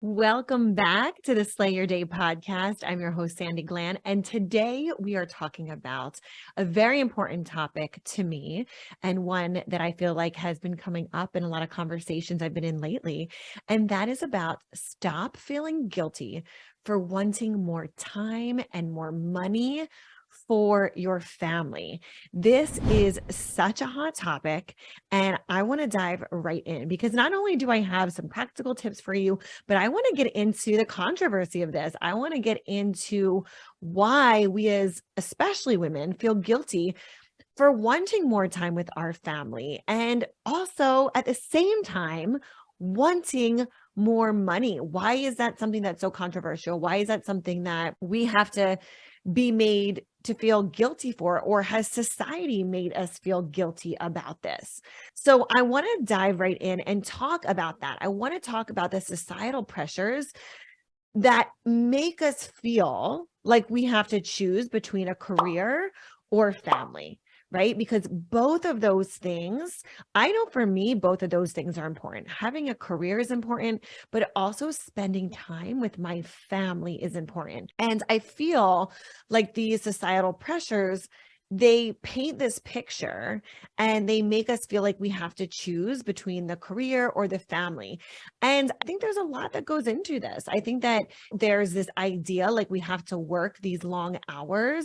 Welcome back to the Slay Your Day podcast. I'm your host, Sandi Glandt, and today we are talking about a very important topic to me and one that I feel like has been coming up in a lot of conversations I've been in lately, and that is about stop feeling guilty for wanting more time and more money for your family. This is such a hot topic, and I want to dive right in because not only do I have some practical tips for you, but I want to get into the controversy of this. I want to get into why we, as especially women, feel guilty for wanting more time with our family. And also at the same time, wanting more money. Why is that something that's so controversial? Why is that something that we have to be made to feel guilty for, or has society made us feel guilty about this? So I want to dive right in and talk about that. I want to talk about the societal pressures that make us feel like we have to choose between a career or family, right? Because both of those things, I know for me, both of those things are important. Having a career is important, but also spending time with my family is important. And I feel like these societal pressures, they paint this picture and they make us feel like we have to choose between the career or the family. And I think there's a lot that goes into this. I think that there's this idea like we have to work these long hours.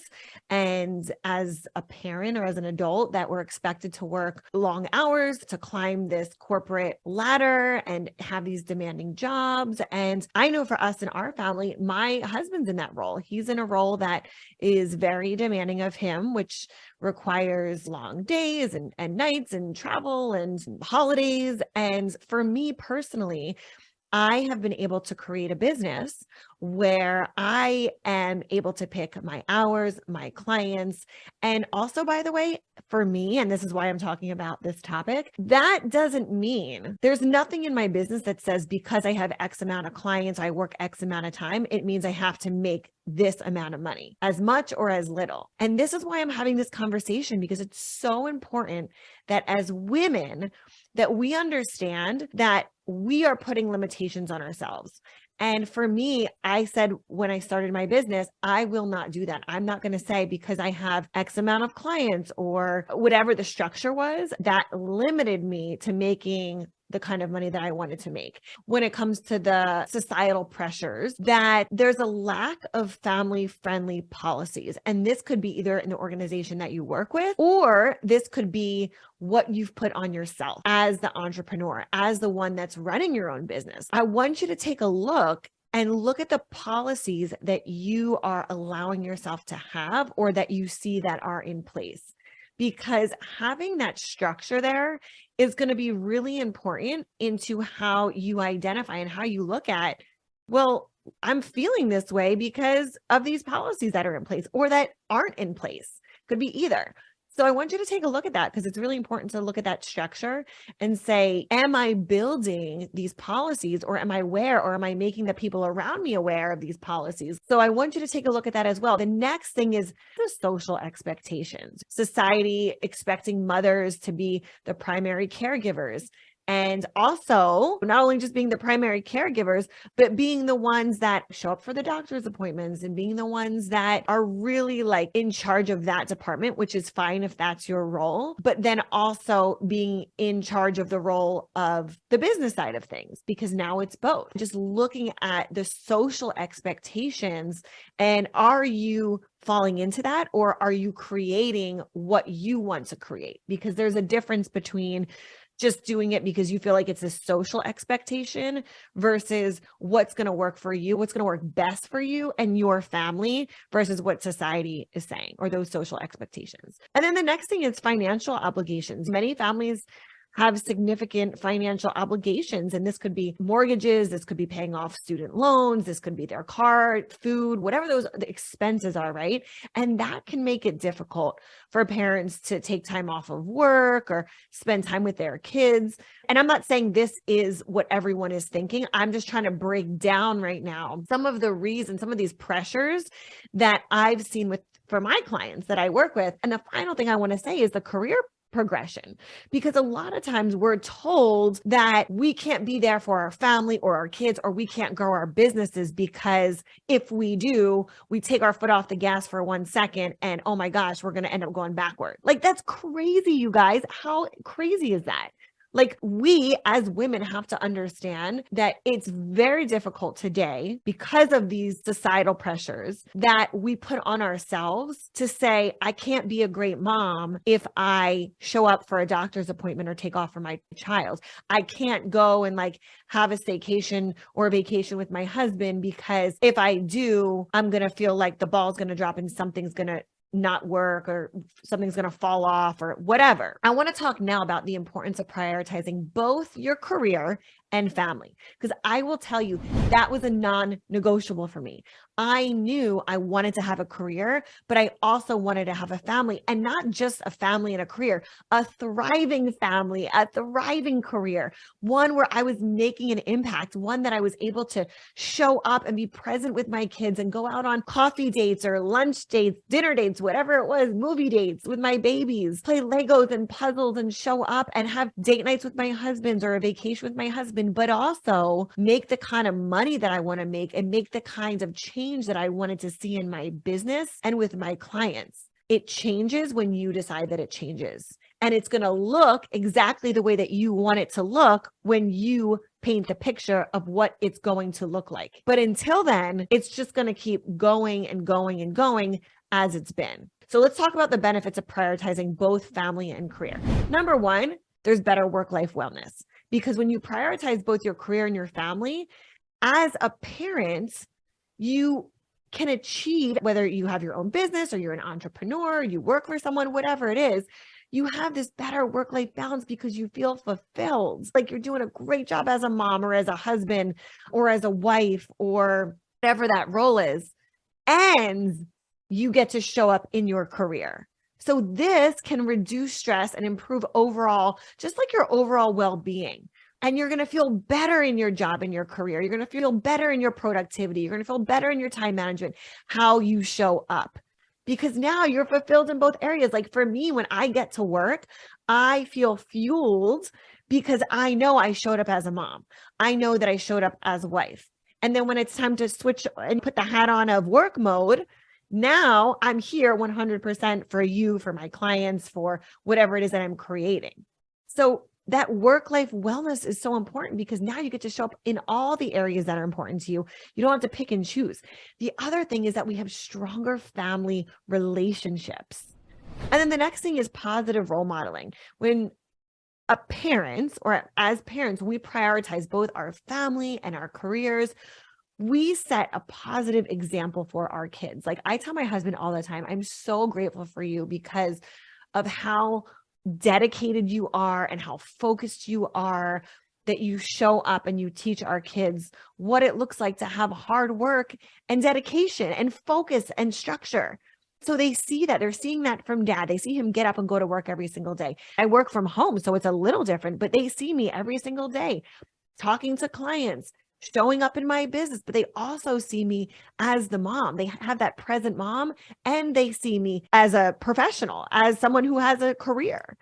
And as a parent or as an adult, that we're expected to work long hours to climb this corporate ladder and have these demanding jobs. And I know for us in our family, my husband's in that role. He's in a role that is very demanding of him, which requires long days and nights and travel and holidays. And for me personally, I have been able to create a business where I am able to pick my hours, my clients. And also, by the way, for me, and this is why I'm talking about this topic, that doesn't mean there's nothing in my business that says because I have X amount of clients, I work X amount of time, it means I have to make this amount of money, as much or as little. And this is why I'm having this conversation, because it's so important that as women, that we understand that we are putting limitations on ourselves. And for me, I said when I started my business, I will not do that. I'm not going to say because I have X amount of clients or whatever the structure was that limited me to making the kind of money that I wanted to make. When it comes to the societal pressures, that there's a lack of family-friendly policies. And this could be either in the organization that you work with, or this could be what you've put on yourself as the entrepreneur, as the one that's running your own business. I want you to take a look and look at the policies that you are allowing yourself to have or that you see that are in place. Because having that structure there is going to be really important into how you identify and how you look at, well, I'm feeling this way because of these policies that are in place or that aren't in place. Could be either. So I want you to take a look at that because it's really important to look at that structure and say, am I building these policies, or am I aware, or am I making the people around me aware of these policies? So I want you to take a look at that as well. The next thing is the social expectations. Society expecting mothers to be the primary caregivers. And also not only just being the primary caregivers, but being the ones that show up for the doctor's appointments and being the ones that are really like in charge of that department, which is fine if that's your role, but then also being in charge of the role of the business side of things, because now it's both. Just looking at the social expectations, and are you falling into that, or are you creating what you want to create? Because there's a difference between just doing it because you feel like it's a social expectation versus what's going to work for you, what's going to work best for you and your family versus what society is saying or those social expectations. And then the next thing is financial obligations. Many families have significant financial obligations, and this could be mortgages, this could be paying off student loans, this could be their car, food, whatever those the expenses are, right? And that can make it difficult for parents to take time off of work or spend time with their kids. And I'm not saying this is what everyone is thinking. I'm just trying to break down right now some of the reasons, some of these pressures that I've seen for my clients that I work with. And the final thing I want to say is the career progression, because a lot of times we're told that we can't be there for our family or our kids, or we can't grow our businesses because if we do, we take our foot off the gas for 1 second and oh my gosh, we're going to end up going backward. Like, that's crazy, you guys. How crazy is that? Like, we as women have to understand that it's very difficult today because of these societal pressures that we put on ourselves to say, I can't be a great mom if I show up for a doctor's appointment or take off for my child. I can't go and like have a staycation or a vacation with my husband because if I do, I'm going to feel like the ball's going to drop and something's going to not work or something's going to fall off or whatever. I want to talk now about the importance of prioritizing both your career and family, because I will tell you that was a non-negotiable for me. I knew I wanted to have a career, but I also wanted to have a family, and not just a family and a career, a thriving family, a thriving career, one where I was making an impact, one that I was able to show up and be present with my kids and go out on coffee dates or lunch dates, dinner dates, whatever it was, movie dates with my babies, play Legos and puzzles and show up and have date nights with my husbands or a vacation with my husband, but also make the kind of money that I want to make and make the kinds of change that I wanted to see in my business and with my clients. It changes when you decide that it changes. And it's going to look exactly the way that you want it to look when you paint the picture of what it's going to look like. But until then, it's just going to keep going and going and going as it's been. So let's talk about the benefits of prioritizing both family and career. Number one, there's better work-life wellness, because when you prioritize both your career and your family, as a parent, you can achieve, whether you have your own business or you're an entrepreneur, you work for someone, whatever it is, you have this better work-life balance because you feel fulfilled. Like you're doing a great job as a mom or as a husband or as a wife or whatever that role is. And you get to show up in your career. So this can reduce stress and improve overall, just like your overall well-being. And you're going to feel better in your job and your career. You're going to feel better in your productivity. You're going to feel better in your time management, how you show up, because now you're fulfilled in both areas. Like for me, when I get to work, I feel fueled because I know I showed up as a mom. I know that I showed up as a wife. And then when it's time to switch and put the hat on of work mode, now I'm here 100% for you, for my clients, for whatever it is that I'm creating. So that work-life wellness is so important because now you get to show up in all the areas that are important to you. You don't have to pick and choose. The other thing is that we have stronger family relationships. And then the next thing is positive role modeling. When a parent or as parents, we prioritize both our family and our careers, we set a positive example for our kids. Like I tell my husband all the time, I'm so grateful for you because of how dedicated you are and how focused you are, that you show up and you teach our kids what it looks like to have hard work and dedication and focus and structure. So they see that. They're seeing that from dad. They see him get up and go to work every single day. I work from home, so it's a little different, but they see me every single day talking to clients, showing up in my business, but they also see me as the mom. They have that present mom, and they see me as a professional, as someone who has a career.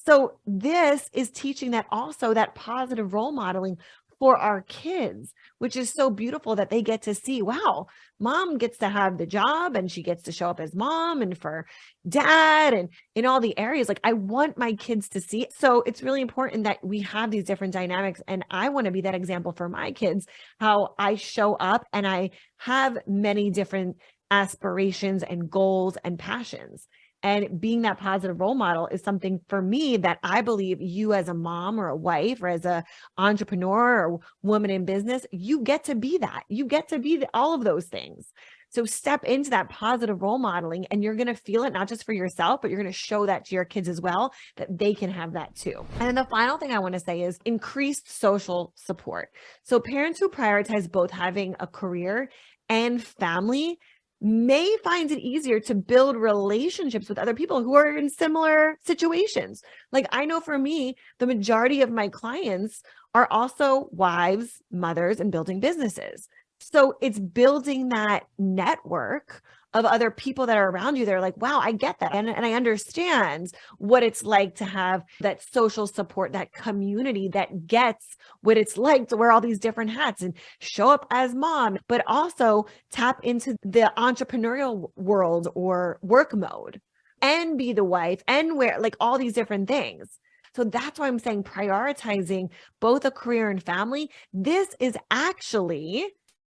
So this is teaching that also, that positive role modeling for our kids, which is so beautiful that they get to see, wow, mom gets to have the job and she gets to show up as mom and for dad and in all the areas. Like I want my kids to see it. So it's really important that we have these different dynamics. And I want to be that example for my kids, how I show up and I have many different aspirations and goals and passions. And being that positive role model is something for me that I believe you as a mom or a wife or as a entrepreneur or woman in business, you get to be that. You get to be all of those things. So step into that positive role modeling and you're going to feel it not just for yourself, but you're going to show that to your kids as well, that they can have that too. And then the final thing I want to say is increased social support. So parents who prioritize both having a career and family may find it easier to build relationships with other people who are in similar situations. Like I know for me, the majority of my clients are also wives, mothers, and building businesses. So it's building that network of other people that are around you. They're like, wow, I get that. And I understand what it's like to have that social support, that community that gets what it's like to wear all these different hats and show up as mom, but also tap into the entrepreneurial world or work mode and be the wife and wear like all these different things. So that's why I'm saying prioritizing both a career and family. This is actually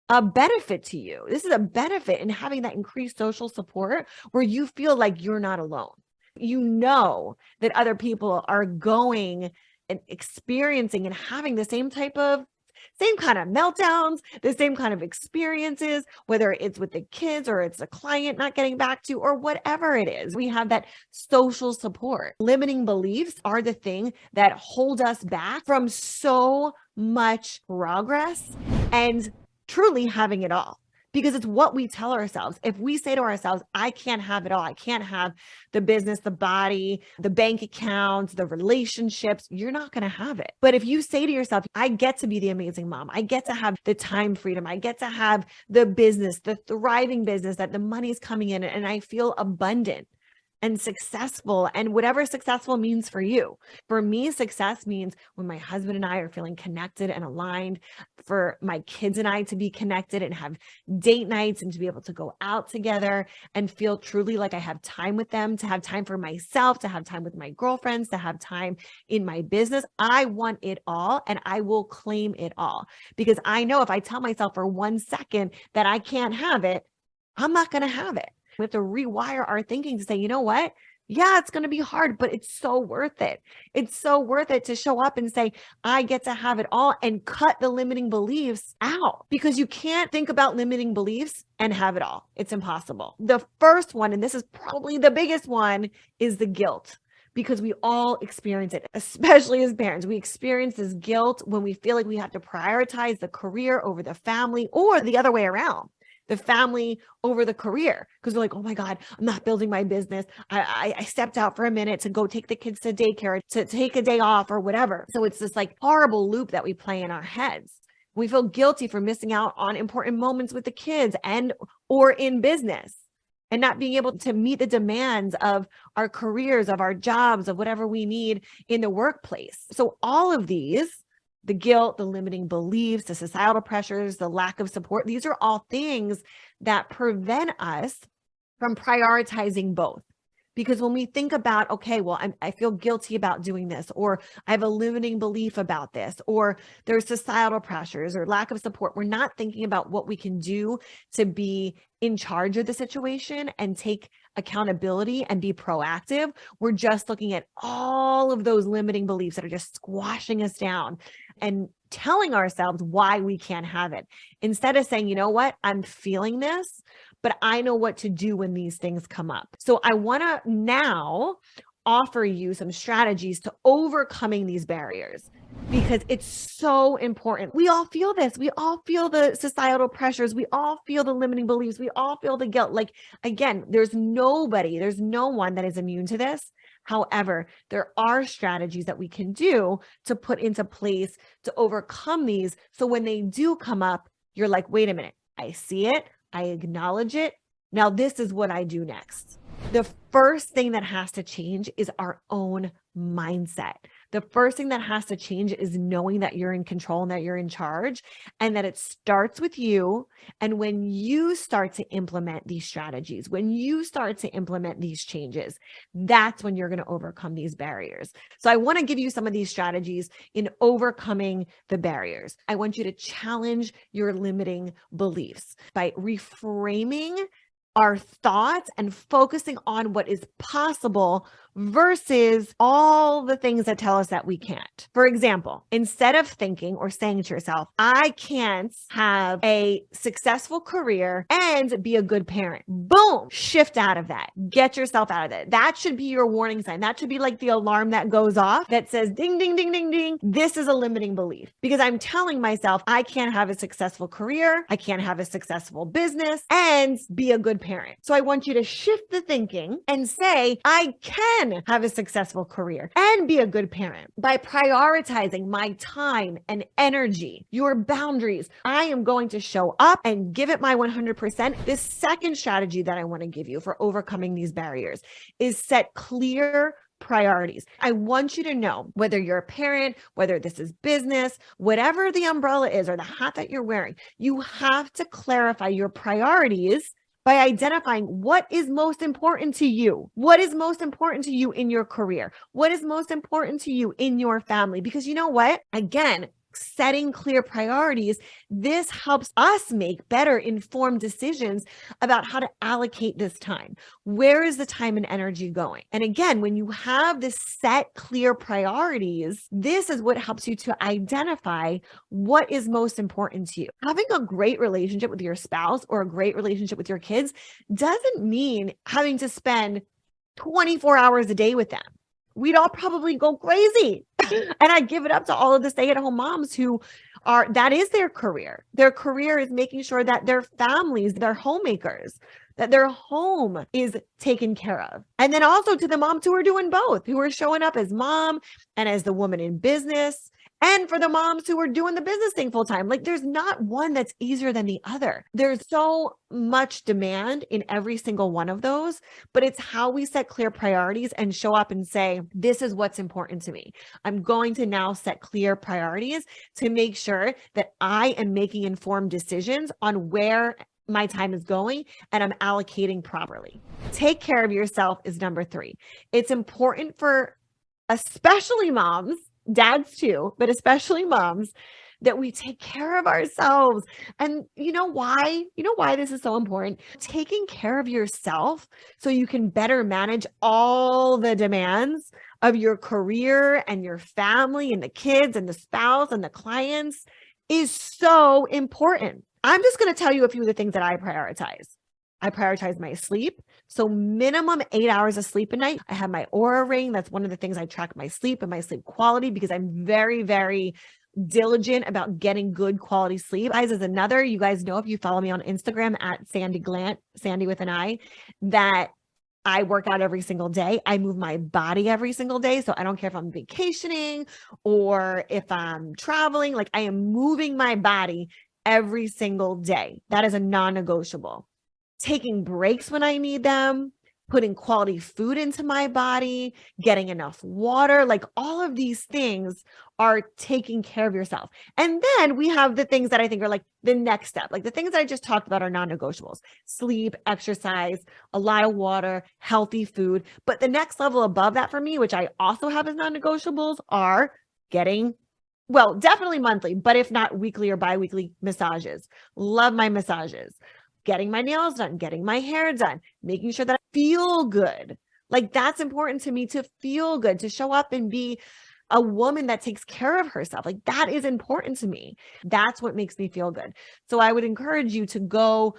a benefit to you. This is a benefit in having that increased social support where you feel like you're not alone. You know that other people are going and experiencing and having the same kind of meltdowns, the same kind of experiences, whether it's with the kids or it's a client not getting back to or whatever it is. We have that social support. Limiting beliefs are the thing that hold us back from so much progress and truly having it all, because it's what we tell ourselves. If we say to ourselves, I can't have it all, I can't have the business, the body, the bank accounts, the relationships, you're not going to have it. But if you say to yourself, I get to be the amazing mom, I get to have the time freedom, I get to have the business, the thriving business that the money's coming in and I feel abundant and successful, and whatever successful means for you. For me, success means when my husband and I are feeling connected and aligned, for my kids and I to be connected and have date nights and to be able to go out together and feel truly like I have time with them, to have time for myself, to have time with my girlfriends, to have time in my business. I want it all and I will claim it all, because I know if I tell myself for 1 second that I can't have it, I'm not going to have it. We have to rewire our thinking to say, you know what? Yeah, it's going to be hard, but it's so worth it. It's so worth it to show up and say, I get to have it all, and cut the limiting beliefs out, because you can't think about limiting beliefs and have it all. It's impossible. The first one, and this is probably the biggest one, is the guilt. Because we all experience it, especially as parents. We experience this guilt when we feel like we have to prioritize the career over the family, or the other way around. The family over the career, because we're like, oh my God, I'm not building my business. I stepped out for a minute to go take the kids to daycare, to take a day off or whatever. So it's this like horrible loop that we play in our heads. We feel guilty for missing out on important moments with the kids and or in business, and not being able to meet the demands of our careers, of our jobs, of whatever we need in the workplace. So all of these, the guilt, the limiting beliefs, the societal pressures, the lack of support, these are all things that prevent us from prioritizing both. Because when we think about, okay, well, I feel guilty about doing this, or I have a limiting belief about this, or there's societal pressures or lack of support, we're not thinking about what we can do to be in charge of the situation and take accountability and be proactive. We're just looking at all of those limiting beliefs that are just squashing us down and telling ourselves why we can't have it, instead of saying, you know what, I'm feeling this, but I know what to do when these things come up. So I want to now offer you some strategies to overcoming these barriers, because it's so important. We all feel this. We all feel the societal pressures. We all feel the limiting beliefs. We all feel the guilt. Like, again, there's no one that is immune to this. However, there are strategies that we can do to put into place to overcome these. So when they do come up, you're like, wait a minute, I see it. I acknowledge it. Now this is what I do next. The first thing that has to change is our own mindset. The first thing that has to change is knowing that you're in control and that you're in charge, and that it starts with you. And when you start to implement these strategies, when you start to implement these changes, that's when you're going to overcome these barriers. So I want to give you some of these strategies in overcoming the barriers. I want you to challenge your limiting beliefs by reframing our thoughts and focusing on what is possible versus all the things that tell us that we can't. For example, instead of thinking or saying to yourself, I can't have a successful career and be a good parent, boom, shift out of that. Get yourself out of that. That should be your warning sign. That should be like the alarm that goes off that says, ding, ding, ding, ding, ding. This is a limiting belief, because I'm telling myself I can't have a successful career, I can't have a successful business, and be a good parent. So I want you to shift the thinking and say, I can can have a successful career and be a good parent by prioritizing my time and energy, your boundaries. I am going to show up and give it my 100%. This second strategy that I want to give you for overcoming these barriers is set clear priorities. I want you to know, whether you're a parent, whether this is business, whatever the umbrella is or the hat that you're wearing, you have to clarify your priorities by identifying what is most important to you. What is most important to you in your career? What is most important to you in your family? Because you know what? Again, setting clear priorities, this helps us make better informed decisions about how to allocate this time. Where is the time and energy going? And again, when you have this set clear priorities, this is what helps you to identify what is most important to you. Having a great relationship with your spouse or a great relationship with your kids doesn't mean having to spend 24 hours a day with them. We'd all probably go crazy. And I give it up to all of the stay-at-home moms who are, that is their career. Their career is making sure that their families, their homemakers, that their home is taken care of. And then also to the moms who are doing both, who are showing up as mom and as the woman in business, and for the moms who are doing the business thing full time. Like, there's not one that's easier than the other. There's so much demand in every single one of those, but it's how we set clear priorities and show up and say, this is what's important to me. I'm going to now set clear priorities to make sure that I am making informed decisions on where my time is going and I'm allocating properly. Take care of yourself is number 3. It's important for especially moms, dads too, but especially moms, that we take care of ourselves. And you know why? You know why this is so important? Taking care of yourself so you can better manage all the demands of your career and your family and the kids and the spouse and the clients is so important. I'm just going to tell you a few of the things that I prioritize. I prioritize my sleep. So minimum 8 hours of sleep a night. I have my Aura ring. That's one of the things I track my sleep and my sleep quality because I'm very, very diligent about getting good quality sleep. Guys, is another, you guys know, if you follow me on Instagram at Sandi Glandt, Sandi with an I, that I work out every single day. I move my body every single day. So I don't care if I'm vacationing or if I'm traveling, like I am moving my body every single day. That is a non-negotiable. Taking breaks when I need them, putting quality food into my body, getting enough water, like all of these things are taking care of yourself. And then we have the things that I think are like the next step, like the things that I just talked about are non-negotiables: sleep, exercise, a lot of water, healthy food. But the next level above that for me, which I also have as non-negotiables, are getting, well, definitely monthly, but if not weekly or bi-weekly massages. Love my massages. Getting my nails done, getting my hair done, making sure that I feel good. Like, that's important to me, to feel good, to show up and be a woman that takes care of herself. Like, that is important to me. That's what makes me feel good. So I would encourage you to go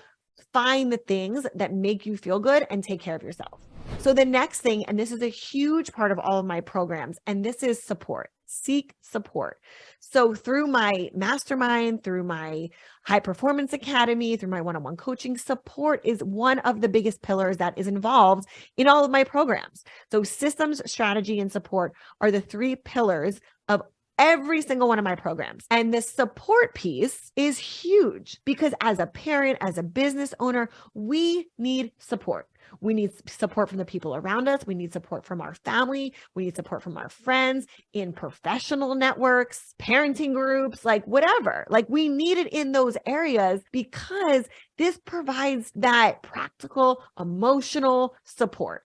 find the things that make you feel good and take care of yourself. So the next thing, and this is a huge part of all of my programs, and this is support. Seek support. So through my mastermind, through my high performance academy, through my one-on-one coaching, support is one of the biggest pillars that is involved in all of my programs. So systems, strategy, and support are the 3 pillars of every single one of my programs. And the support piece is huge because as a parent, as a business owner, we need support. We need support from the people around us. We need support from our family. We need support from our friends, in professional networks, parenting groups, like whatever. Like, we need it in those areas because this provides that practical, emotional support.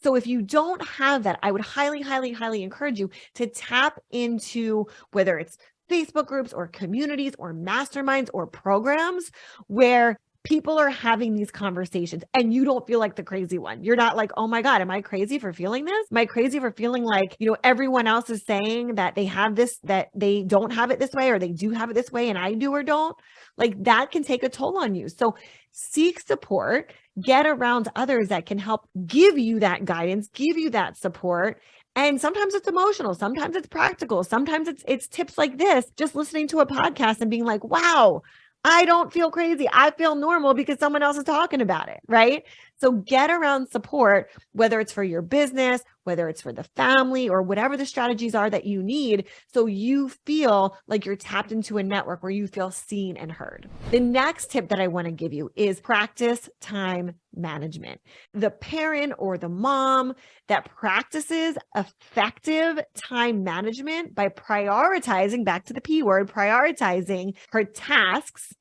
So if you don't have that, I would highly, highly, highly encourage you to tap into whether it's Facebook groups or communities or masterminds or programs where people are having these conversations and you don't feel like the crazy one. You're not like, oh my God, am I crazy for feeling this? Am I crazy for feeling like, everyone else is saying that they have this, that they don't have it this way, or they do have it this way and I do or don't? Like, that can take a toll on you. So seek support, get around others that can help give you that guidance, give you that support. And sometimes it's emotional. Sometimes it's practical. Sometimes it's tips like this, just listening to a podcast and being like, wow, I don't feel crazy. I feel normal because someone else is talking about it, right? So get around support, whether it's for your business, whether it's for the family or whatever the strategies are that you need, so you feel like you're tapped into a network where you feel seen and heard. The next tip that I want to give you is practice time management. The parent or the mom that practices effective time management by prioritizing, back to the P word, prioritizing her tasks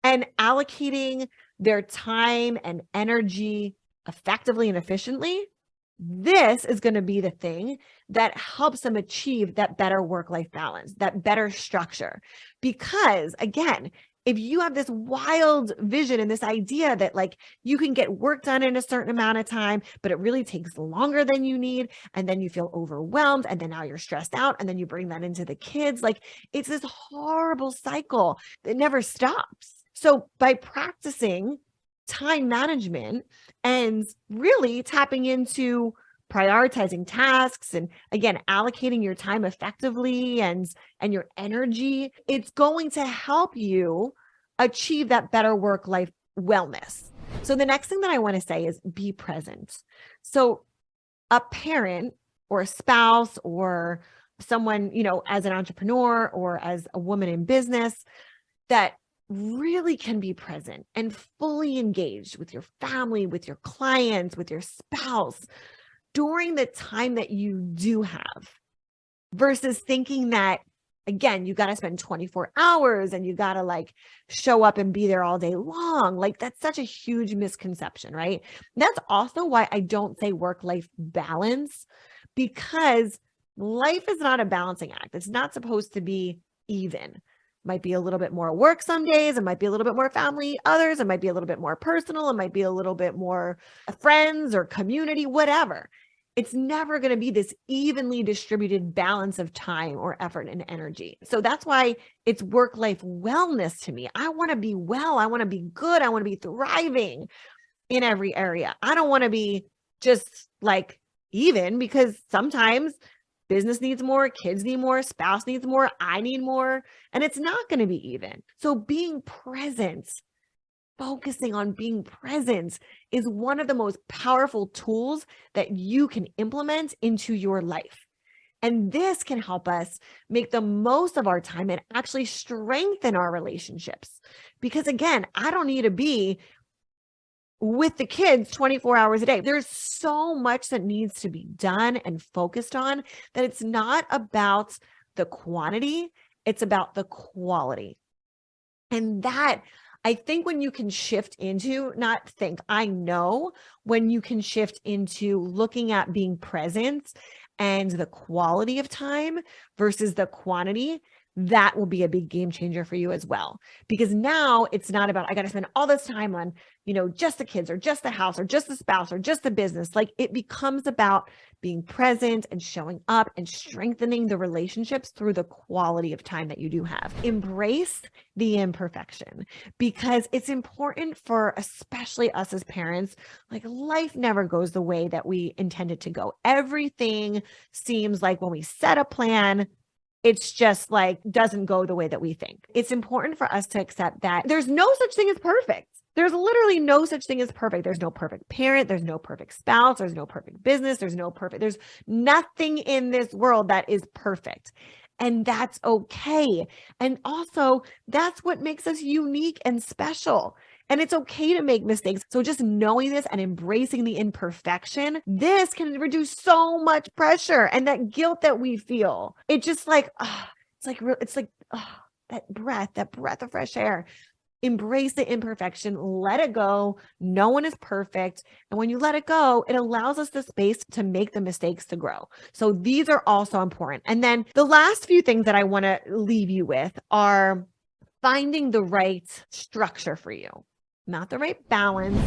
and allocating their time and energy effectively and efficiently, this is going to be the thing that helps them achieve that better work-life balance, that better structure. Because again, if you have this wild vision and this idea that like you can get work done in a certain amount of time, but it really takes longer than you need, and then you feel overwhelmed, and then now you're stressed out, and then you bring that into the kids, like it's this horrible cycle that never stops. So by practicing time management and really tapping into prioritizing tasks and again, allocating your time effectively and your energy, it's going to help you achieve that better work-life wellness. So the next thing that I want to say is be present. So a parent or a spouse or someone, as an entrepreneur or as a woman in business that really can be present and fully engaged with your family, with your clients, with your spouse during the time that you do have, versus thinking that, again, you got to spend 24 hours and you got to like show up and be there all day long. Like that's such a huge misconception, right? That's also why I don't say work-life balance, because life is not a balancing act. It's not supposed to be even. Might be a little bit more work some days. It might be a little bit more family others. It might be a little bit more personal. It might be a little bit more friends or community, whatever. It's never going to be this evenly distributed balance of time or effort and energy. So that's why it's work-life wellness to me. I want to be well. I want to be good. I want to be thriving in every area. I don't want to be just like even, because sometimes business needs more, kids need more, spouse needs more, I need more, and it's not going to be even. So being present, focusing on being present is one of the most powerful tools that you can implement into your life. And this can help us make the most of our time and actually strengthen our relationships. Because again, I don't need to be with the kids 24 hours a day. There's so much that needs to be done and focused on that it's not about the quantity, it's about the quality. And that, I think when you can shift into, I know when you can shift into looking at being present and the quality of time versus the quantity, that will be a big game changer for you as well. Because now it's not about, I got to spend all this time on, just the kids or just the house or just the spouse or just the business. Like it becomes about being present and showing up and strengthening the relationships through the quality of time that you do have. Embrace the imperfection, because it's important for especially us as parents. Like life never goes the way that we intend it to go. Everything seems like when we set a plan, it's just like doesn't go the way that we think. It's important for us to accept that there's no such thing as perfect. There's literally no such thing as perfect. There's no perfect parent. There's no perfect spouse. There's no perfect business. There's nothing in this world that is perfect. And that's okay. And also that's what makes us unique and special. And it's okay to make mistakes. So just knowing this and embracing the imperfection, this can reduce so much pressure and that guilt that we feel. It's just like, that breath of fresh air. Embrace the imperfection, let it go. No one is perfect. And when you let it go, it allows us the space to make the mistakes to grow. So these are also important. And then the last few things that I want to leave you with are finding the right structure for you, not the right balance,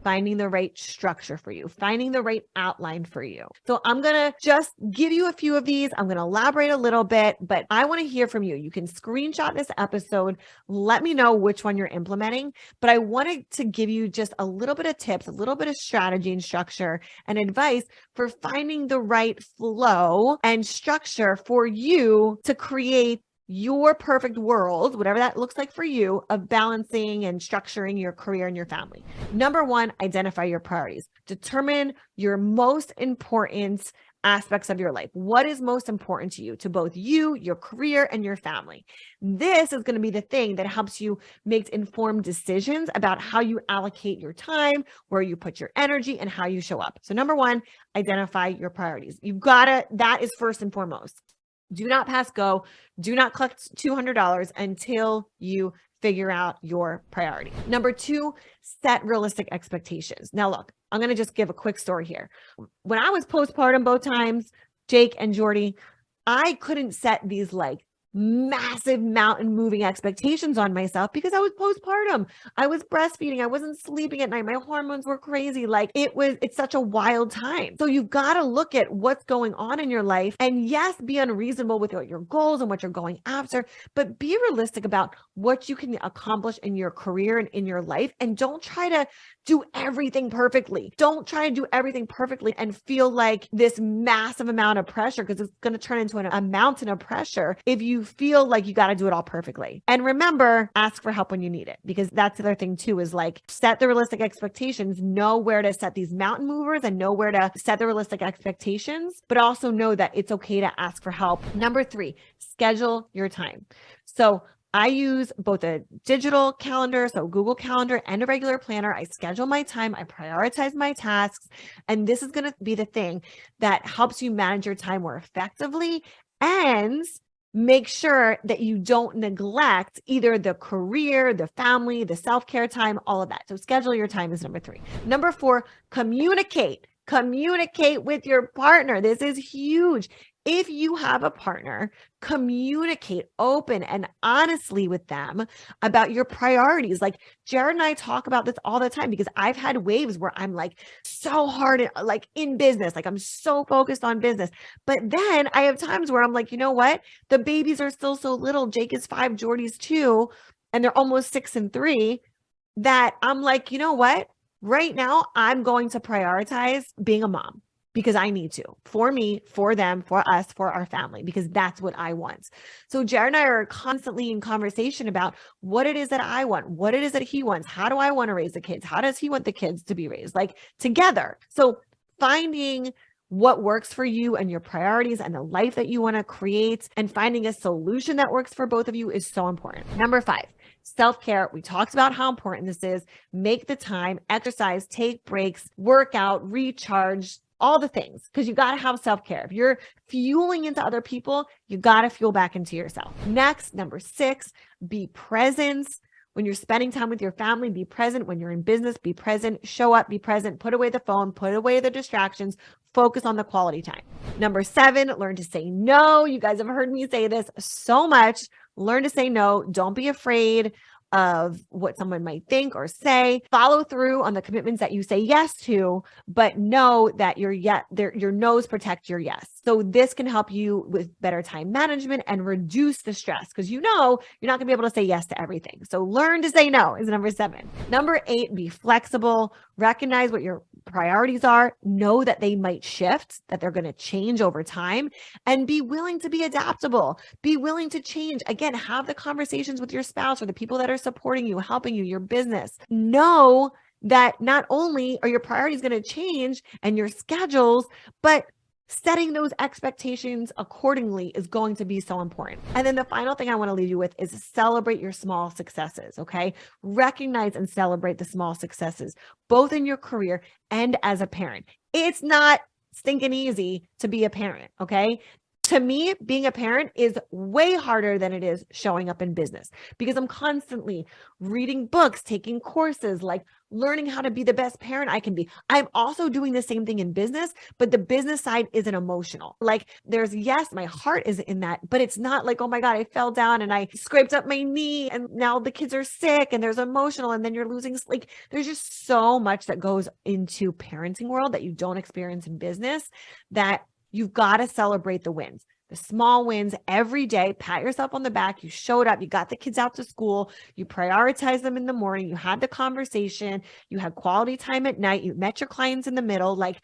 finding the right structure for you, finding the right outline for you. So I'm going to just give you a few of these. I'm going to elaborate a little bit, but I want to hear from you. You can screenshot this episode. Let me know which one you're implementing, but I wanted to give you just a little bit of tips, a little bit of strategy and structure and advice for finding the right flow and structure for you to create your perfect world, whatever that looks like for you, of balancing and structuring your career and your family. Number one, identify your priorities. Determine your most important aspects of your life. What is most important to you, to both you, your career, and your family? This is going to be the thing that helps you make informed decisions about how you allocate your time, where you put your energy, and how you show up. So number one, identify your priorities. That is first and foremost. Do not pass go. Do not collect $200 until you figure out your priority. Number two, set realistic expectations. Now, look, I'm going to just give a quick story here. When I was postpartum both times, Jake and Jordy, I couldn't set these like massive mountain moving expectations on myself because I was postpartum. I was breastfeeding. I wasn't sleeping at night. My hormones were crazy. Like it's such a wild time. So you've got to look at what's going on in your life and yes, be unreasonable with your goals and what you're going after, but be realistic about what you can accomplish in your career and in your life. And don't try to do everything perfectly. Don't try to do everything perfectly and feel like this massive amount of pressure because it's going to turn into a mountain of pressure if you feel like you got to do it all perfectly. And remember, ask for help when you need it, because that's the other thing too, is like set the realistic expectations, know where to set these mountain movers and know where to set the realistic expectations, but also know that it's okay to ask for help. Number three, schedule your time. So I use both a digital calendar, so Google Calendar, and a regular planner. I schedule my time, I prioritize my tasks, and this is going to be the thing that helps you manage your time more effectively and make sure that you don't neglect either the career, the family, the self-care time, all of that. So schedule your time is number three. Number four, communicate. Communicate with your partner. This is huge. If you have a partner, communicate open and honestly with them about your priorities. Like Jared and I talk about this all the time because I've had waves where I'm like so hard, like in business, like I'm so focused on business. But then I have times where I'm like, you know what? The babies are still so little. Jake is 5, Jordy's 2, and they're almost 6 and 3, that I'm like, you know what? Right now, I'm going to prioritize being a mom. Because I need to, for me, for them, for us, for our family, because that's what I want. So Jared and I are constantly in conversation about what it is that I want, what it is that he wants. How do I want to raise the kids? How does he want the kids to be raised? Like together. So finding what works for you and your priorities and the life that you want to create and finding a solution that works for both of you is so important. Number 5, self-care. We talked about how important this is. Make the time, exercise, take breaks, work out, recharge, all the things, because you got to have self-care. If you're fueling into other people, you got to fuel back into yourself. Next, number 6, be present. When you're spending time with your family, be present. When you're in business, be present. Show up, be present. Put away the phone, put away the distractions. Focus on the quality time. Number 7, learn to say no. You guys have heard me say this so much. Learn to say no. Don't be afraid of what someone might think or say. Follow through on the commitments that you say yes to, but know that your no's protect your yes. So this can help you with better time management and reduce the stress, because you know you're not gonna be able to say yes to everything. So learn to say no is number 7. Number 8, be flexible. Recognize what your priorities are. Know that they might shift, that they're going to change over time, and be willing to be adaptable. Be willing to change. Again, have the conversations with your spouse or the people that are supporting you, helping you, your business. Know that not only are your priorities going to change and your schedules, but setting those expectations accordingly is going to be so important. And then the final thing I want to leave you with is celebrate your small successes, okay? Recognize and celebrate the small successes, both in your career and as a parent. It's not stinking easy to be a parent, okay? To me, being a parent is way harder than it is showing up in business, because I'm constantly reading books, taking courses, like learning how to be the best parent I can be. I'm also doing the same thing in business, but the business side isn't emotional. Like there's, yes, my heart is in that, but it's not like, oh my God, I fell down and I scraped up my knee and now the kids are sick, and there's emotional, and then you're losing, like there's just so much that goes into parenting world that you don't experience in business, that you've got to celebrate the wins, the small wins every day. Pat yourself on the back. You showed up, you got the kids out to school, you prioritize them in the morning, you had the conversation, you had quality time at night, you met your clients in the middle. Like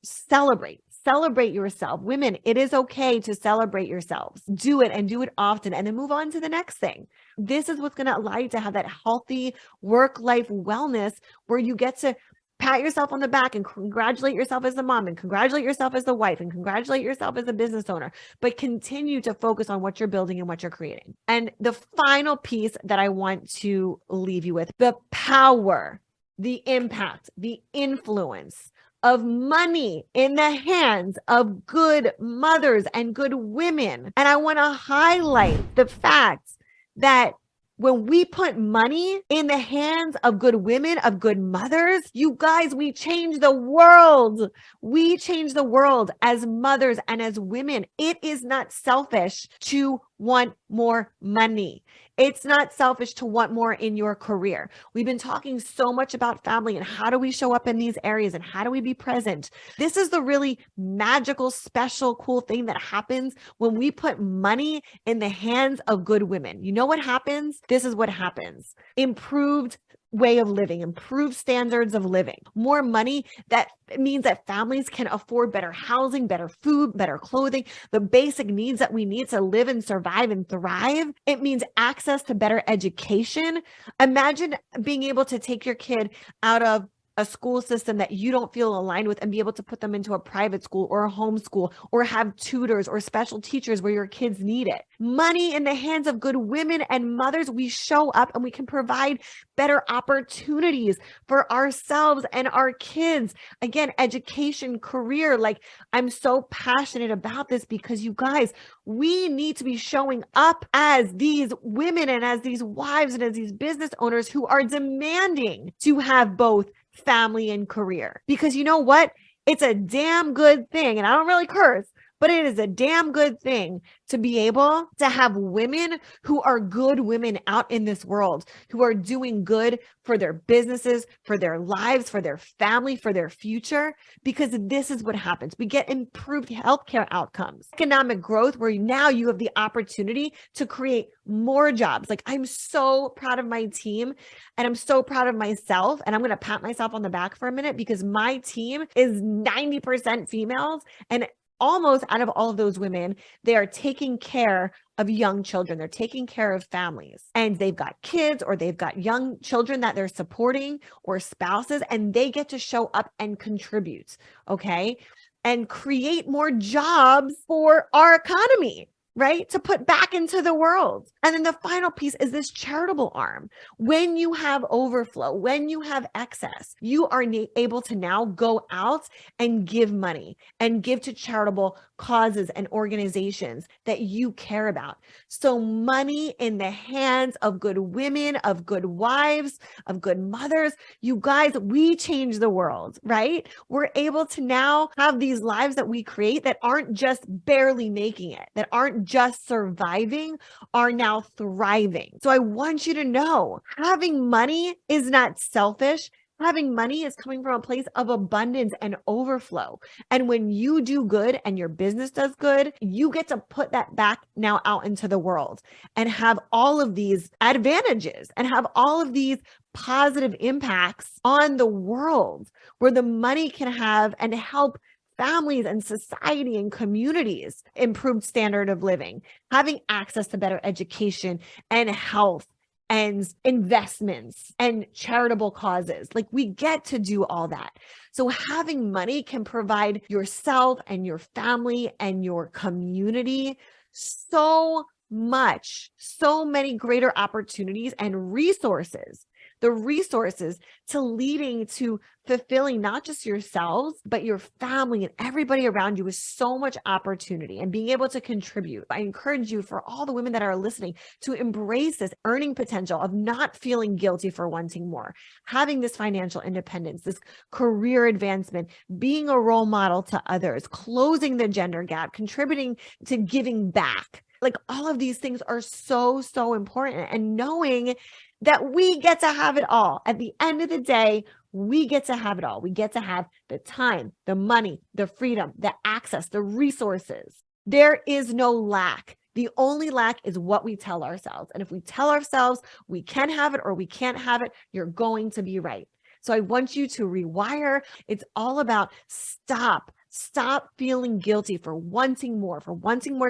celebrate yourself. Women, it is okay to celebrate yourselves. Do it, and do it often, and then move on to the next thing. This is what's going to allow you to have that healthy work-life wellness where you get to pat yourself on the back and congratulate yourself as a mom and congratulate yourself as a wife and congratulate yourself as a business owner, but continue to focus on what you're building and what you're creating. And the final piece that I want to leave you with, the power, the impact, the influence of money in the hands of good mothers and good women. And I want to highlight the fact that when we put money in the hands of good women, of good mothers, you guys, we change the world. We change the world as mothers and as women. It is not selfish to want more money. It's not selfish to want more in your career. We've been talking so much about family and how do we show up in these areas and how do we be present. This is the really magical, special, cool thing that happens when we put money in the hands of good women. You know what happens? This is what happens. Improved way of living, improved standards of living, more money. That means that families can afford better housing, better food, better clothing, the basic needs that we need to live and survive and thrive. It means access to better education. Imagine being able to take your kid out of a school system that you don't feel aligned with and be able to put them into a private school or a homeschool or have tutors or special teachers where your kids need it. Money in the hands of good women and mothers, we show up and we can provide better opportunities for ourselves and our kids. Again, education, career, like I'm so passionate about this because you guys, we need to be showing up as these women and as these wives and as these business owners who are demanding to have both family and career. Because you know what? It's a damn good thing. And I don't really curse, but it is a damn good thing to be able to have women who are good women out in this world, who are doing good for their businesses, for their lives, for their family, for their future, because this is what happens. We get improved healthcare outcomes, economic growth, where now you have the opportunity to create more jobs. Like I'm so proud of my team and I'm so proud of myself. And I'm going to pat myself on the back for a minute because my team is 90% females, and almost out of all of those women, they are taking care of young children. They're taking care of families, and they've got kids or they've got young children that they're supporting or spouses, and they get to show up and contribute, okay, and create more jobs for our economy, right? To put back into the world. And then the final piece is this charitable arm. When you have overflow, when you have excess, you are able to now go out and give money and give to charitable causes and organizations that you care about. So money in the hands of good women, of good wives, of good mothers, you guys, we change the world, right? We're able to now have these lives that we create that aren't just barely making it, that aren't just surviving, are now thriving. So I want you to know, having money is not selfish. Having money is coming from a place of abundance and overflow. And when you do good and your business does good, you get to put that back now out into the world and have all of these advantages and have all of these positive impacts on the world, where the money can have and help families and society and communities improved standard of living, having access to better education and health and investments and charitable causes. Like we get to do all that. So having money can provide yourself and your family and your community so much, so many greater opportunities and resources, the resources to leading to fulfilling not just yourselves, but your family and everybody around you, is so much opportunity and being able to contribute. I encourage you, for all the women that are listening, to embrace this earning potential of not feeling guilty for wanting more, having this financial independence, this career advancement, being a role model to others, closing the gender gap, contributing to giving back. Like all of these things are so, so important. And knowing that we get to have it all. At the end of the day, we get to have it all. We get to have the time, the money, the freedom, the access, the resources. There is no lack. The only lack is what we tell ourselves. And if we tell ourselves we can have it or we can't have it, you're going to be right. So I want you to rewire. It's all about stop Stop feeling guilty for wanting more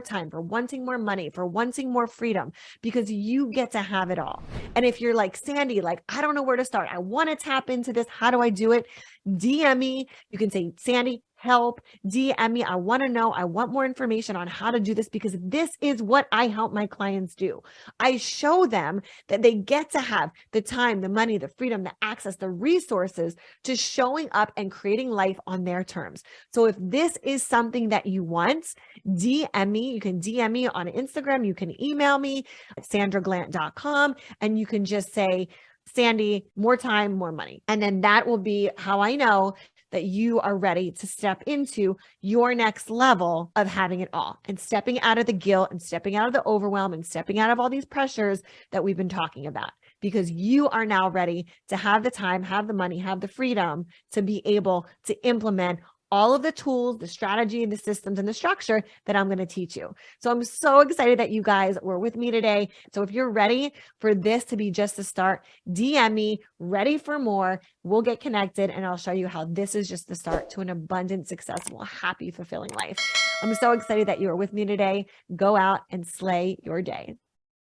time, for wanting more money, for wanting more freedom, because you get to have it all. And if you're like Sandi, like, I don't know where to start, I want to tap into this, how do I do it? DM me. You can say, Sandi, help. DM me. I want to know. I want more information on how to do this, because this is what I help my clients do. I show them that they get to have the time, the money, the freedom, the access, the resources to showing up and creating life on their terms. So if this is something that you want, DM me. You can DM me on Instagram. You can email me at sandraglandt.com, and you can just say, Sandi, more time, more money. And then that will be how I know that you are ready to step into your next level of having it all, and stepping out of the guilt, and stepping out of the overwhelm, and stepping out of all these pressures that we've been talking about, because you are now ready to have the time, have the money, have the freedom to be able to implement all of the tools, the strategy, the systems, and the structure that I'm going to teach you. So I'm so excited that you guys were with me today. So if you're ready for this to be just the start, DM me, ready for more. We'll get connected, and I'll show you how this is just the start to an abundant, successful, happy, fulfilling life. I'm so excited that you are with me today. Go out and slay your day.